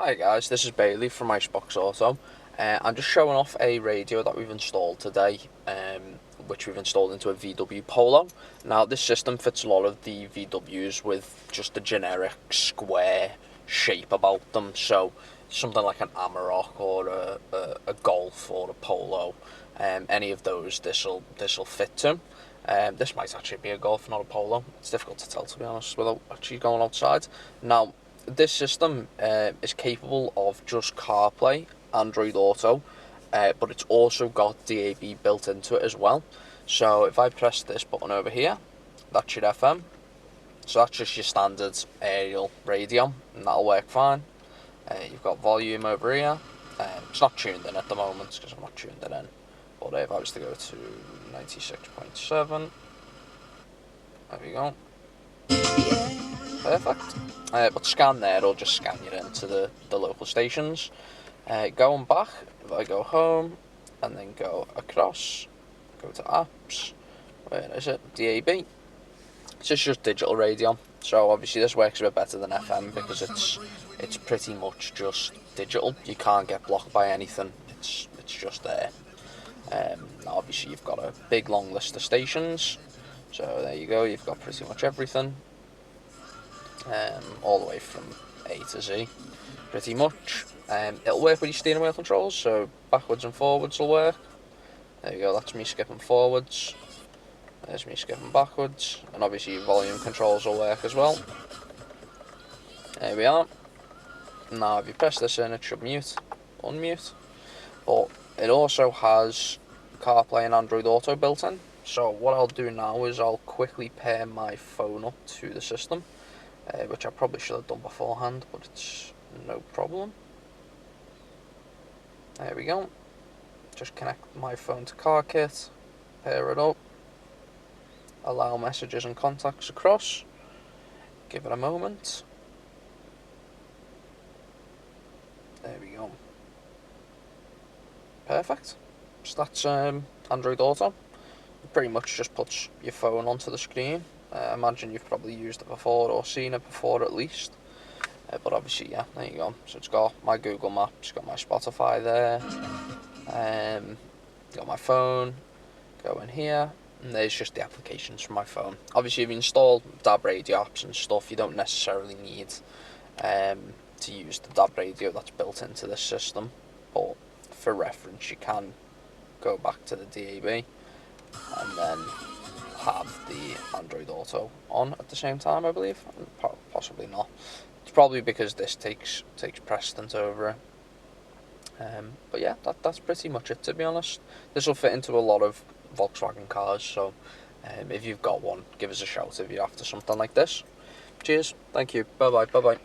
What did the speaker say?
Hi guys, this is Bailey from Iceboxauto. I'm just showing off a radio that we've installed today, which we've installed into a VW Polo. Now this system fits a lot of the VWs with just a generic square shape about them, so something like an Amarok or a Golf or a Polo, any of those this'll fit to. This might actually be a Golf, not a Polo. It's difficult to tell, to be honest, without actually going outside. Now, this system is capable of just CarPlay, Android Auto, but it's also got DAB built into it as well. So if I press this button over here, that's your FM. So that's just your standard aerial radio, and that'll work fine. You've got volume over here. It's not tuned in at the moment because I'm not tuned it in. But if I was to go to 96.7, there we go. Perfect. But scan there, it'll just scan you into the local stations. Going back, if I go home and then go across, go to apps, where is it? DAB. It's just digital radio. So obviously this works a bit better than FM because it's pretty much just digital. You can't get blocked by anything. It's just there. Now obviously you've got a big long list of stations. So there you go. You've got pretty much everything. All the way from A to Z, pretty much. It'll work with your steering wheel controls, so backwards and forwards will work. There you go, that's me skipping forwards. There's me skipping backwards, and obviously your volume controls will work as well. There we are. Now if you press this in, it should mute, unmute. But it also has CarPlay and Android Auto built in. So what I'll do now is I'll quickly pair my phone up to the system. Which I probably should have done beforehand, but it's no problem. There we go. Just connect my phone to CarKit, pair it up, allow messages and contacts across, give it a moment. There we go. Perfect. So that's Android Auto. It pretty much just puts your phone onto the screen. I imagine you've probably used it before or seen it before at least. But obviously, yeah, there you go. So it's got my Google Maps, got my Spotify there. Got my phone, go in here, and there's just the applications from my phone. Obviously, if you install DAB radio apps and stuff, you don't necessarily need to use the DAB radio that's built into this system. But for reference, you can go back to the DAB and then have the Android Auto on at the same time, I believe. Possibly not. It's probably because this takes precedence over it. But yeah, that's pretty much it, to be honest. This will fit into a lot of Volkswagen cars, so if you've got one, give us a shout if you're after something like this. Cheers, thank you, bye bye.